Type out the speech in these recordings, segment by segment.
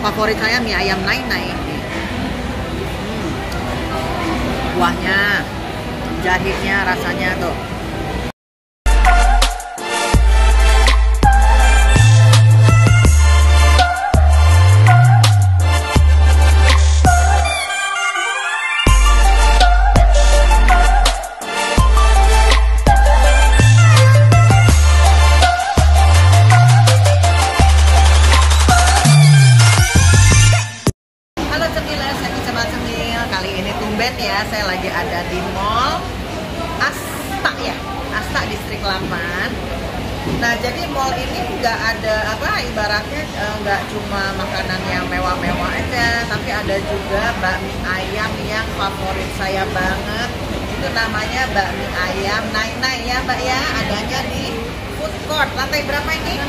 favorit saya mie ayam Nainai. Kuahnya, jahenya, rasanya tuh. Kali ini tumben ya, saya lagi ada di Mall Asta ya, Asta Distrik 8. Nah, jadi mall ini nggak ada apa, ibaratnya nggak cuma makanan yang mewah-mewah aja, tapi ada juga bakmi ayam yang favorit saya banget. Itu namanya bakmi ayam Nainai ya Mbak ya, adanya di food court. Lantai berapa ini?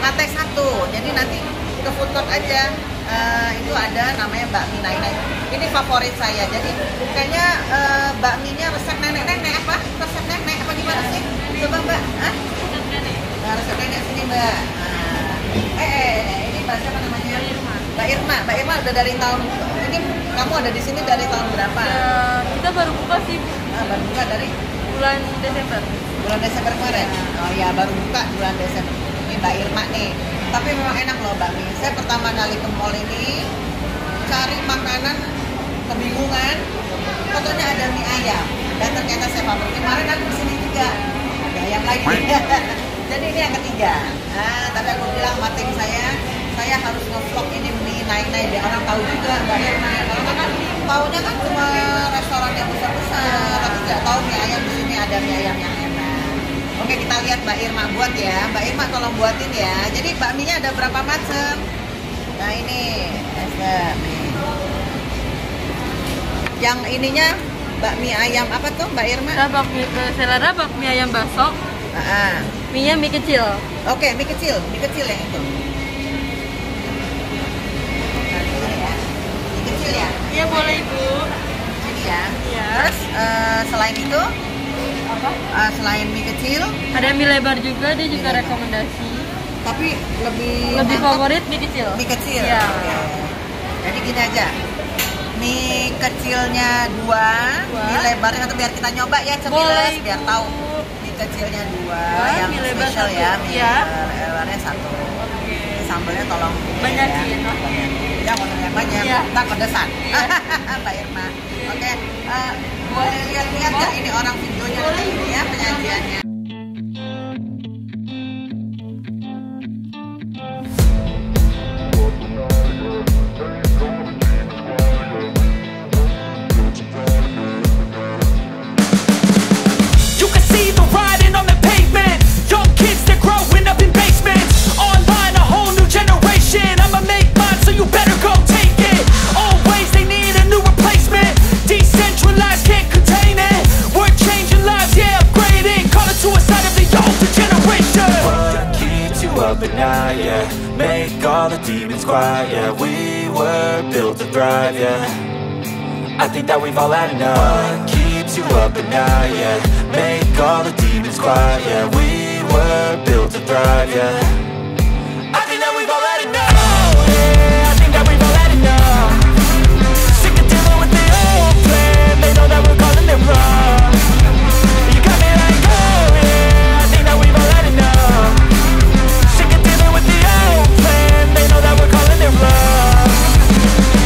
Lantai 1. Jadi nanti ke food court aja. Itu ada namanya bakmi Nainai. Ini favorit saya. Jadi kayaknya bakminya resep nenek-nenek apa? Resep nenek apa gimana sih? Coba Mbak. Hah? Nah, resep nenek sini Mbak. Ini Mbak siapa namanya? Mbak Irma. Mbak Irma udah dari tahun ini, kamu ada di sini dari tahun berapa? Kita baru buka sih. Baru buka dari bulan Desember. Bulan Desember kemarin. Oh ya, baru buka bulan Desember. Ini Mbak Irma nih. Tapi memang enak loh bakmi. Saya pertama kali ke mall ini cari makanan kebingungan. Fotonya ada mie ayam dan ternyata saya favorit. Kemarin aku kesini juga ada ayam lagi. Jadi ini yang ketiga. Nah, tapi aku bilang sama tim saya harus nge-vlog ini mie Nainai biar orang tahu juga Mbak Irma. Karena kan taunya kan cuma restoran yang besar-besar, tapi nggak tahu mie ayam di sini ada mie ayam yang enak. Oke, kita lihat Mbak Irma buat ya. Mbak Irma tolong buatin ya. Jadi bakminya ada berapa macam? Nah ini, nih. Yang ininya bakmi ayam apa tuh Mbak Irma? Selera bakmi ayam basok. Mie-nya mie kecil. Oke, mie kecil yang itu. Nah, ini ya. Mie kecil ya? Iya boleh Ibu. Ini ya. Iya. Terus selain itu? Apa? Selain mie kecil? Ada mie lebar juga, dia juga rekomendasi. Tapi lebih favorit mie kecil. Mie kecil. Iya. Oke. Jadi gini aja. Mie kecilnya 2, mie lebarnya 1 biar kita nyoba ya Cemiles, biar tahu. Mie kecilnya 2, yang mie lebar spesial 1. ya, mie Ya. lebarnya 1. Oke. Sambelnya tolong banyakin. Ya. Jangan yang banyak, Ya. ntar pedesan. Ya. Mbak Irma. Oke. Boleh lihat-lihat nggak ini orang videonya ini ya, penyajiannya. Yeah, make all the demons quiet. Yeah, we were built to thrive. Yeah, I think that we've all had enough. What keeps you up at night? Yeah, make all the demons quiet. Yeah, we were built to thrive. Yeah, I think that we've all had enough. Yeah, I think that we've all had enough. Sick of dealing with the old plan. They know that we're calling it wrong. You got me like, oh yeah, I think that we've all had enough. They know that we're calling it love.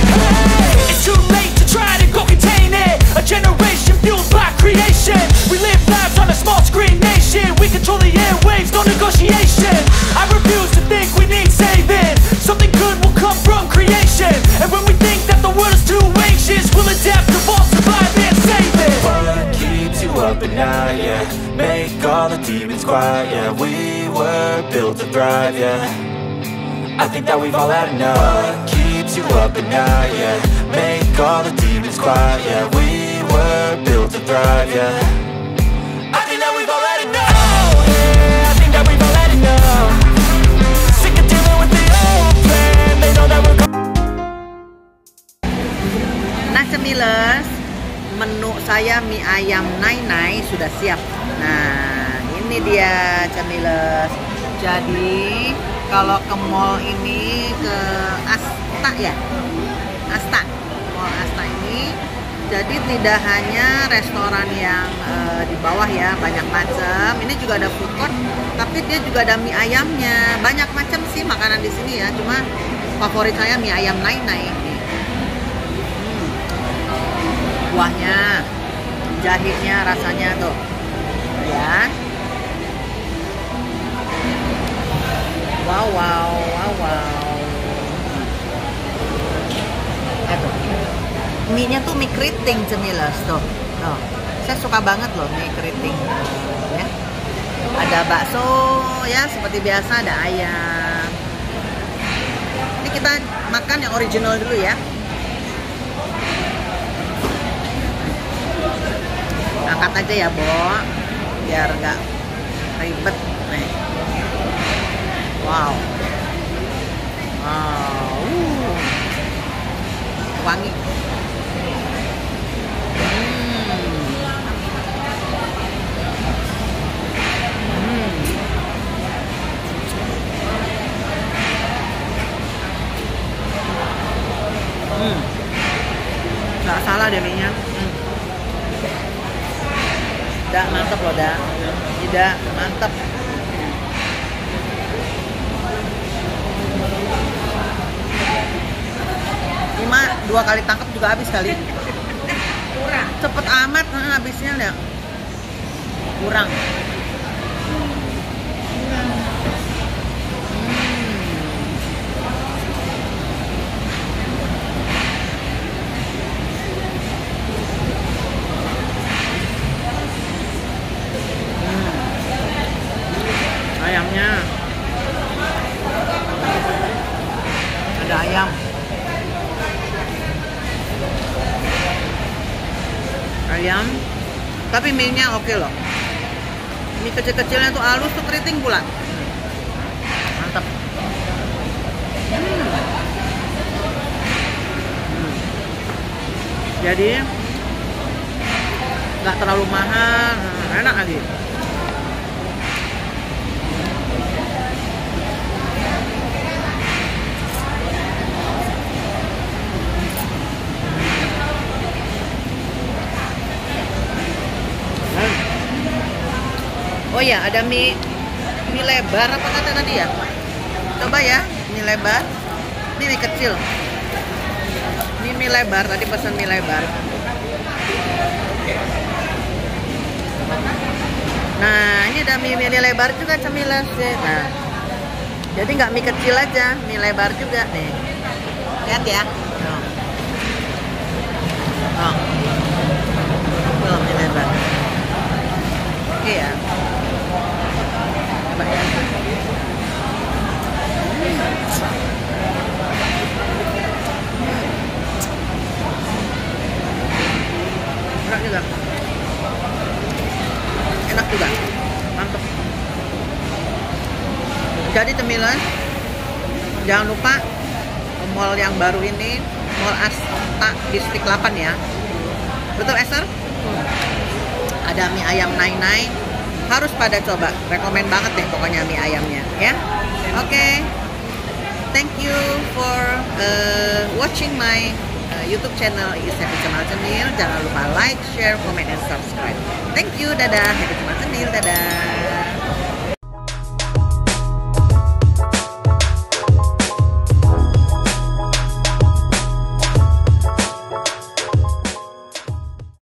Hey, it's too late to try to go contain it. A generation fueled by creation. We live lives on a small screen nation. We control the airwaves, no negotiation. I refuse to think we need saving. Something good will come from creation. And when we think that the world is too anxious, we'll adapt, evolve, survive and save it. What keeps you up at night? Yeah, make all the demons quiet. Yeah, we were built to thrive. Yeah, I think that we've all had enough. What keeps you up at night? Yeah, make all the demons quiet. Yeah, we were built to thrive. Yeah, I think that we've all had enough. Yeah, I think that we've all had enough. Sick of dealing with the old plan. They know that we're. Nah Cemiles, menu saya mie ayam Nainai sudah siap. Nah ini dia Cemiles. Jadi kalau ke mall ini, ke ya, Asta. Mall Asta ini jadi tidak hanya restoran yang di bawah ya, banyak macam. Ini juga ada food court, tapi dia juga ada mie ayamnya. Banyak macam sih makanan di sini ya. Cuma favorit saya mie ayam Nai-Nai. Kuahnya, jahenya, rasanya tuh, ya. Wow, wow, wow, wow. Mie-nya tuh mie keriting cemilas tuh. Oh, saya suka banget loh mie keriting. Ya. Ada bakso ya seperti biasa, ada ayam. Ini kita makan yang original dulu ya. Angkat aja ya, Bo, biar nggak ribet. Nih. Wow. Wow. Wangi. Nggak salah deh mie-nya. Dah mantep loh, dah. Tidak mantep. Ini mah 2 kali tangkap juga habis kali. Kurang. Cepet amat habisnya ya. Kurang. Ayamnya ada ayam, tapi mie-nya oke loh. Mie kecil-kecilnya tuh halus, tuh keriting pula. Mantap. Jadi nggak terlalu mahal, enak lagi. Oh ya, ada mie lebar apa kata tadi ya? Coba ya, mie lebar. Ini mie kecil. Ini mie lebar, tadi pesan mie lebar. Nah, ini ada mie lebar juga cemilan sih. Nah, jadi nggak mie kecil aja, mie lebar juga nih. Lihat ya. Oh, mie lebar. Oke ya. Coba ya. Enak juga. Enak juga. Mantap. Jadi cemilan, jangan lupa mall yang baru ini, Mall Asta Distrik 8 ya. Betul Esther? Ada mie ayam Nai-Nai, harus pada coba, rekomen banget deh pokoknya mie ayamnya ya. Oke. Thank you for watching my YouTube channel Iis Happy Cemal Cenil. Jangan lupa like, share, comment, and subscribe. Thank you, dadah. Happy Cemal Cenil, dadah.